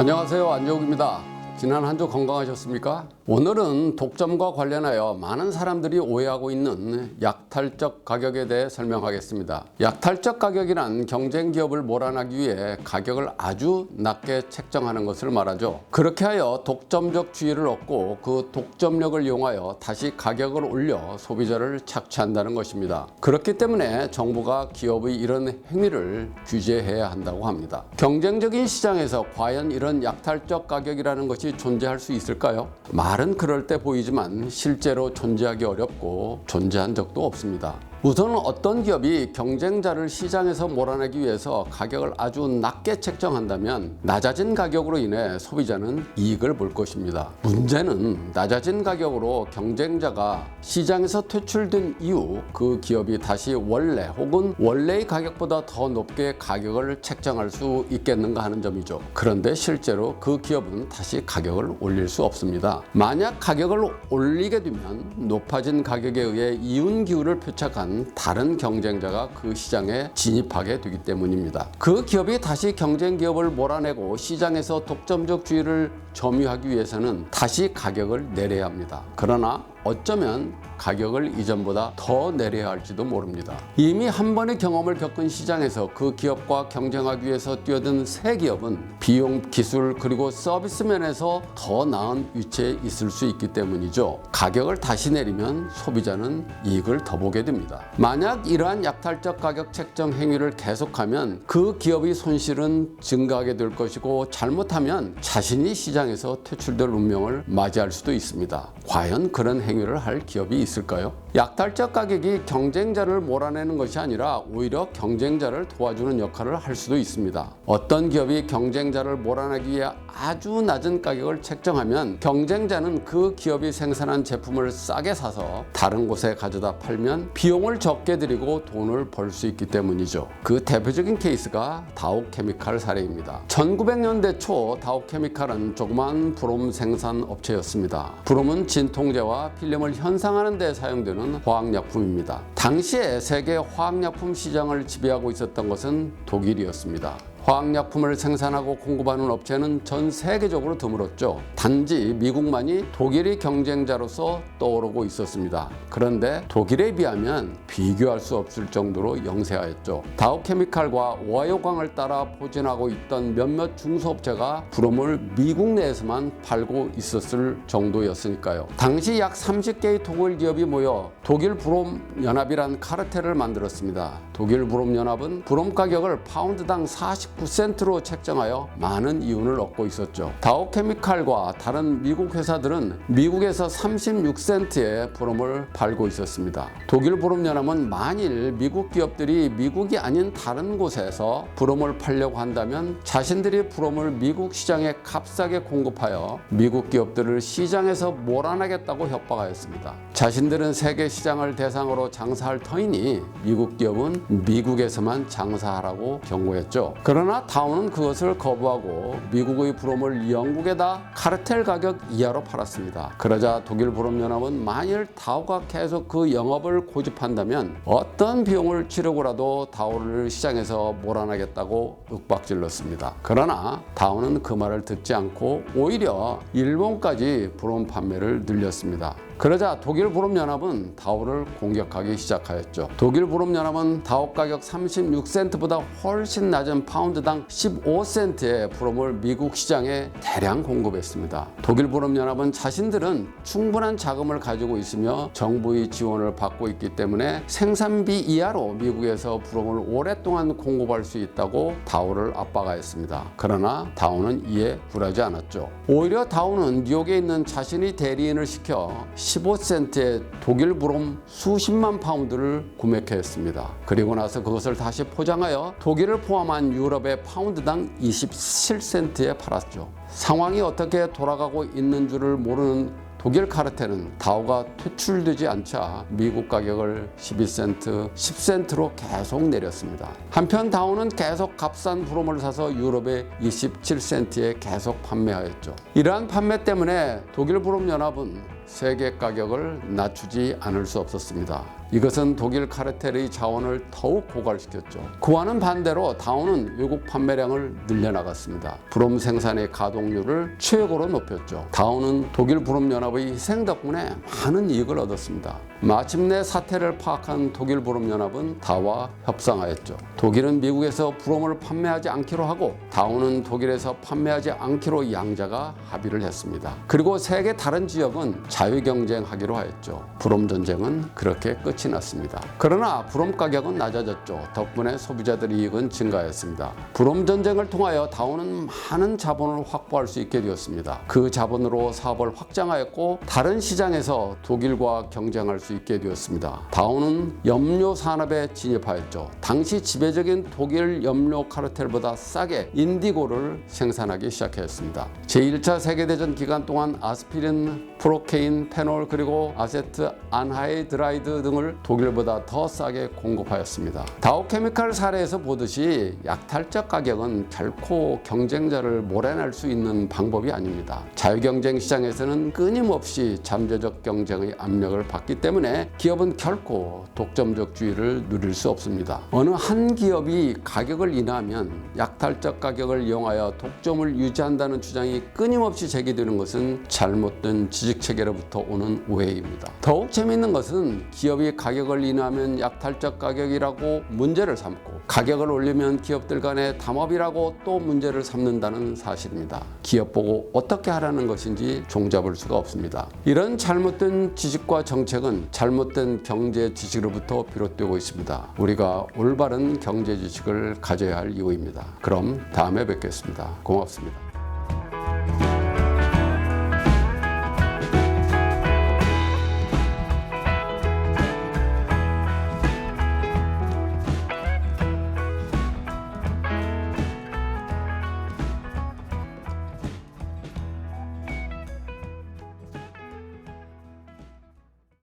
안녕하세요, 안재욱입니다. 지난 한 주 건강하셨습니까? 오늘은 독점과 관련하여 많은 사람들이 오해하고 있는 약탈적 가격에 대해 설명하겠습니다. 약탈적 가격이란 경쟁 기업을 몰아내기 위해 가격을 아주 낮게 책정하는 것을 말하죠. 그렇게 하여 독점적 지위를 얻고 그 독점력을 이용하여 다시 가격을 올려 소비자를 착취한다는 것입니다. 그렇기 때문에 정부가 기업의 이런 행위를 규제해야 한다고 합니다. 경쟁적인 시장에서 과연 이런 약탈적 가격이라는 것이 존재할 수 있을까요? 말은 그럴 때 보이지만 실제로 존재하기 어렵고 존재한 적도 없습니다. 우선 어떤 기업이 경쟁자를 시장에서 몰아내기 위해서 가격을 아주 낮게 책정한다면 낮아진 가격으로 인해 소비자는 이익을 볼 것입니다. 문제는 낮아진 가격으로 경쟁자가 시장에서 퇴출된 이후 그 기업이 다시 원래 혹은 원래의 가격보다 더 높게 가격을 책정할 수 있겠는가 하는 점이죠. 그런데 실제로 그 기업은 다시 가격을 올릴 수 없습니다. 만약 가격을 올리게 되면 높아진 가격에 의해 이윤 기울을 표착한 다른 경쟁자가 그 시장에 진입하게 되기 때문입니다. 그 기업이 다시 경쟁 기업을 몰아내고 시장에서 독점적 지위를 점유하기 위해서는 다시 가격을 내려야 합니다. 그러나 어쩌면 가격을 이전보다 더 내려야 할지도 모릅니다. 이미 한 번의 경험을 겪은 시장에서 그 기업과 경쟁하기 위해서 뛰어든 새 기업은 비용, 기술 그리고 서비스 면에서 더 나은 위치에 있을 수 있기 때문이죠. 가격을 다시 내리면 소비자는 이익을 더 보게 됩니다. 만약 이러한 약탈적 가격 책정 행위를 계속하면 그 기업의 손실은 증가하게 될 것이고 잘못하면 자신이 시장에서 퇴출될 운명을 맞이할 수도 있습니다. 과연 그런 행위를 할 기업이 있을까요? 약탈적 가격이 경쟁자를 몰아내는 것이 아니라 오히려 경쟁자를 도와주는 역할을 할 수도 있습니다. 어떤 기업이 경쟁자를 몰아내기 위해 아주 낮은 가격을 책정하면 경쟁자는 그 기업이 생산한 제품을 싸게 사서 다른 곳에 가져다 팔면 비용을 적게 들이고 돈을 벌 수 있기 때문이죠. 그 대표적인 케이스가 다우케미칼 사례입니다. 1900년대 초 다우케미칼은 조그만 브롬 생산 업체였습니다. 브롬은 진통제와 필름을 현상하는 데 사용되는 화학약품입니다. 당시에 세계 화학약품 시장을 지배하고 있었던 것은 독일이었습니다. 화학약품을 생산하고 공급하는 업체는 전 세계적으로 드물었죠. 단지 미국만이 독일의 경쟁자로서 떠오르고 있었습니다. 그런데 독일에 비하면 비교할 수 없을 정도로 영세하였죠. 다우케미칼과 오하이오강을 따라 포진하고 있던 몇몇 중소업체가 브롬을 미국 내에서만 팔고 있었을 정도였으니까요. 당시 약 30개의 독일 기업이 모여 독일 브롬 연합이란 카르텔을 만들었습니다. 독일 브롬 연합은 브롬 가격을 파운드당 49센트로 책정하여 많은 이윤을 얻고 있었죠. 다우케미칼과 다른 미국 회사들은 미국에서 36센트에 브롬을 팔고 있었습니다. 독일 브롬 연합은 만일 미국 기업들이 미국이 아닌 다른 곳에서 브롬을 팔려고 한다면 자신들이 브롬을 미국 시장에 값싸게 공급하여 미국 기업들을 시장에서 몰아내겠다고 협박하였습니다. 자신들은 세계 시장을 대상으로 장사할 터이니 미국 기업은 미국에서만 장사하라고 경고했죠. 그러나 다우는 그것을 거부하고 미국의 브롬을 영국에다 카르텔 가격 이하로 팔았습니다. 그러자 독일 브롬연합은 만일 다우가 계속 그 영업을 고집한다면 어떤 비용을 치르고라도 다우를 시장에서 몰아내겠다고 윽박질렀습니다. 그러나 다우는 그 말을 듣지 않고 오히려 일본까지 브롬 판매를 늘렸습니다. 그러자 독일 브롬연합은 다우를 공격하기 시작하였죠. 독일 브롬연합은 다우 가격 36센트보다 훨씬 낮은 파운드당 15센트의 브롬을 미국 시장에 대량 공급했습니다. 독일 브롬연합은 자신들은 충분한 자금을 가지고 있으며 정부의 지원을 받고 있기 때문에 생산비 이하로 미국에서 브롬을 오랫동안 공급할 수 있다고 다우를 압박하였습니다. 그러나 다우는 이에 굴하지 않았죠. 오히려 다우는 뉴욕에 있는 자신의 대리인을 시켜 15센트의 독일 브롬 수십만 파운드를 구매했습니다. 그리고 나서 그것을 다시 포장하여 독일을 포함한 유럽의 파운드당 27센트에 팔았죠. 상황이 어떻게 돌아가고 있는 줄을 모르는 독일 카르텔은 다우가 퇴출되지 않자 미국 가격을 12센트, 10센트로 계속 내렸습니다. 한편 다우는 계속 값싼 브롬을 사서 유럽에 27센트에 계속 판매하였죠. 이러한 판매 때문에 독일 브롬 연합은 세계 가격을 낮추지 않을 수 없었습니다. 이것은 독일 카르텔의 자원을 더욱 고갈시켰죠. 그와는 반대로 다운은 외국 판매량을 늘려나갔습니다. 브롬 생산의 가동률을 최고로 높였죠. 다운은 독일 브롬연합의 희생 덕분에 많은 이익을 얻었습니다. 마침내 사태를 파악한 독일 브롬연합은 다와 협상하였죠. 독일은 미국에서 브롬을 판매하지 않기로 하고 다운은 독일에서 판매하지 않기로 양자가 합의를 했습니다. 그리고 세계 다른 지역은 자유경쟁하기로 하였죠. 브롬 전쟁은 그렇게 끝이 났습니다. 그러나 브롬 가격은 낮아졌죠. 덕분에 소비자들의 이익은 증가했습니다. 브롬 전쟁을 통하여 다운은 많은 자본을 확보할 수 있게 되었습니다. 그 자본으로 사업을 확장하였고 다른 시장에서 독일과 경쟁할 수 있게 되었습니다. 다운은 염료 산업에 진입하였죠. 당시 지배적인 독일 염료 카르텔보다 싸게 인디고를 생산하기 시작했습니다. 제1차 세계대전 기간 동안 아스피린, 프로케인, 페놀 그리고 아세트 안하이드라이드 등을 독일보다 더 싸게 공급하였습니다. 다우케미칼 사례에서 보듯이 약탈적 가격은 결코 경쟁자를 몰아낼 수 있는 방법이 아닙니다. 자유경쟁 시장에서는 끊임없이 잠재적 경쟁의 압력을 받기 때문에 기업은 결코 독점적 주의를 누릴 수 없습니다. 어느 한 기업이 가격을 인하하면 약탈적 가격을 이용하여 독점을 유지한다는 주장이 끊임없이 제기되는 것은 잘못된 지식체계로부터 오는 오해입니다. 더욱 재미있는 것은 기업이 가격을 인하하면 약탈적 가격이라고 문제를 삼고 가격을 올리면 기업들 간의 담합이라고 또 문제를 삼는다는 사실입니다. 기업 보고 어떻게 하라는 것인지 종잡을 수가 없습니다. 이런 잘못된 지식과 정책은 잘못된 경제 지식으로부터 비롯되고 있습니다. 우리가 올바른 경제 지식을 가져야 할 이유입니다. 그럼 다음에 뵙겠습니다. 고맙습니다.